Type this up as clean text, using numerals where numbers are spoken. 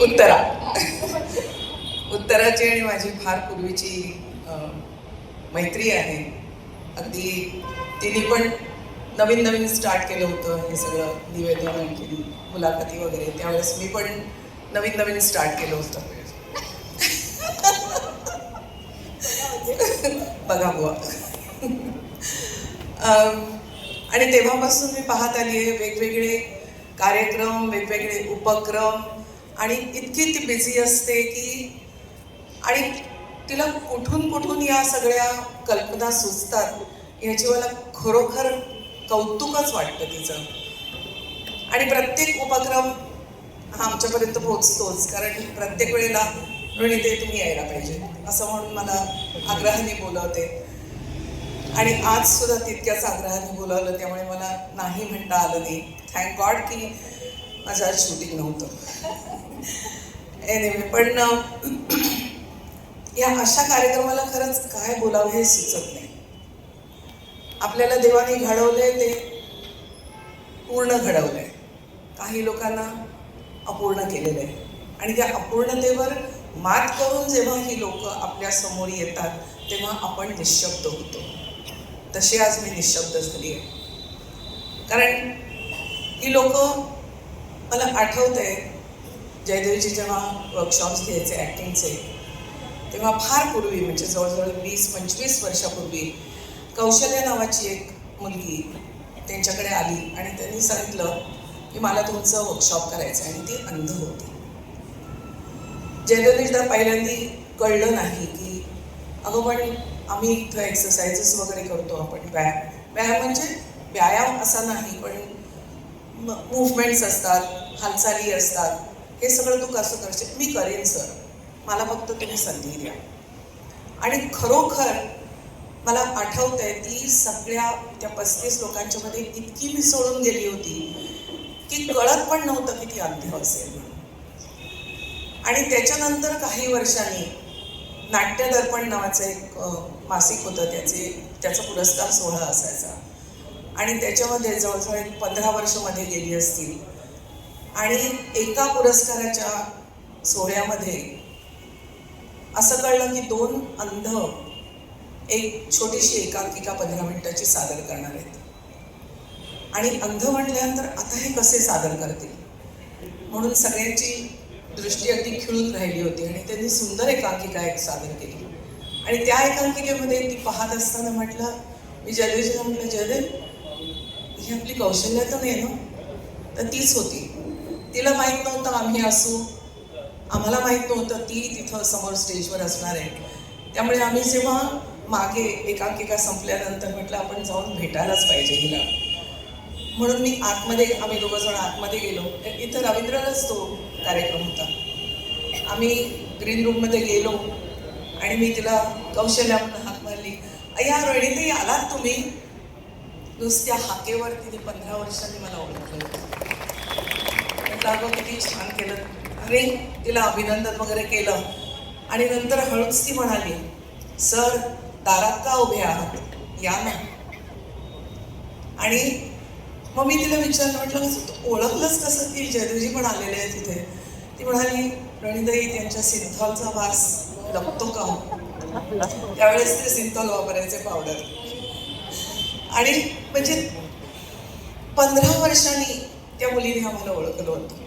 उत्तरा उत्तराची आणि माझी फार पूर्वीची मैत्री आहे. अगदी तिने पण नवीन नवीन स्टार्ट केलं होतं हे सगळं निवेदन आणखी मुलाखती वगैरे. त्यावेळेस मी पण नवीन नवीन स्टार्ट केलं होतं. बघा बुवा. आणि तेव्हापासून मी पाहत आली आहे वेगवेगळे कार्यक्रम, वेगवेगळे उपक्रम, आणि इतकी ती बिझी असते की, आणि तिला कुठून कुठून या सगळ्या कल्पना सुचतात याची मला खरोखर कौतुकच वाटतं तिचं. आणि प्रत्येक उपक्रम हा आमच्यापर्यंत पोहोचतोच, कारण प्रत्येक वेळेला रणिते तुम्ही यायला पाहिजे असं म्हणून मला आग्रहाने बोलवते. आणि आज सुद्धा तितक्याच आग्रहाने बोलावलं, त्यामुळे मला नाही म्हणता आलं नाही. थँक गॉड की माझं आज शूटिंग नव्हतं. एनिवे, पण या अशा कार्यक्रमाला खरंच काय बोलावं हे सुचत नाही. आपल्याला देवाने घडवलंय ते पूर्ण घडवलंय, काही लोकांना अपूर्ण केलेलं आहे, आणि त्या अपूर्णतेवर मात करून जेव्हा ही लोक आपल्या समोर येतात तेव्हा आपण निशब्द होतो. तशी आज मी निशब्द झाली आहे, कारण ही लोक, मला आठवतंय जयदेवजी जेव्हा वर्कशॉप्स घ्यायचे ॲक्टिंगचे, तेव्हा फार पूर्वी, म्हणजे जवळजवळ 20-25 वर्षापूर्वी, कौशल्या नावाची एक मुलगी त्यांच्याकडे आली आणि त्यांनी सांगितलं की मला तुमचं वर्कशॉप करायचं आहे, आणि ती अंध होती. जयदेवजीला पहिल्यांदा कळलं नाही की अगं पण आम्ही इथं एक्सरसाइजेस वगैरे करतो, आपण व्यायाम म्हणजे व्यायाम असा नाही, पण मूवमेंट्स असतात, हालचाली असतात, हे सगळं तू कसं करशील? मी करेन सर, मला फक्त तुम्ही संधी द्या. आणि खरोखर मला आठवतंय ती सगळ्या त्या 35 लोकांच्या मध्ये इतकी मिसळून गेली होती की कळत पण नव्हतं की ती अंध असेल म्हणून. आणि त्याच्यानंतर काही वर्षांनी नाट्य दर्पण नावाचं एक मासिक होतं, त्याचा पुरस्कार सोहळा असायचा, आणि त्याच्यामध्ये जवळजवळ 15 वर्ष मध्ये गेली असतील. आणि एका पुरस्काराच्या सोहळ्यामध्ये असं कळलं की 2 अंध एक छोटीशी एकांकिका 15 मिनिटाची सादर करणार आहेत. आणि अंध म्हटल्यानंतर आता हे कसे सादर करतील म्हणून सगळ्यांची दृष्टी अगदी खिळून राहिली होती, आणि त्यांनी सुंदर एकांकिका एक सादर केली. आणि त्या एकांकिकेमध्ये ती पाहत असताना म्हटलं, मी जयदेवजीला म्हटलं, जयदेव ही आपली कौशल्या तर नाही ना? तर तीच होती. तिला माहीत नव्हतं आम्ही असू, आम्हाला माहीत नव्हतं ती तिथं समोर स्टेजवर असणार आहे. त्यामुळे आम्ही जेव्हा मागे एकांकिका संपल्यानंतर म्हटलं आपण जाऊन भेटायलाच पाहिजे हिला, म्हणून मी आतमध्ये, आम्ही दोघं जण आतमध्ये गेलो. इथं रवींद्रलाच तो कार्यक्रम होता. आम्ही ग्रीन रूममध्ये गेलो आणि मी तिला कौशल्या म्हणून हाक मारली, अय्या रणिते आलात तुम्ही? नुसत्या हाकेवर तिने 15 वर्षांनी मला ओळखलं. म्हटलं अगं किती छान केलं. अरे तिला अभिनंदन वगैरे केलं, आणि नंतर हळूच ती म्हणाली, सर दारात का उभे आहात, या ना. आणि मग मी तिला विचारलं, म्हटलं कसं तू ओळखलंच कसं की जयदेवजी पण आलेले आहे तिथे? ती म्हणाली, रणिताई त्यांच्या सिंथॉलचा वास लपतो का? त्यावेळेस ते सिंथॉल वापरायचे पावडर. आणि म्हणजे 15 वर्षांनी त्या मुलीने आम्हाला ओळखलं होतं.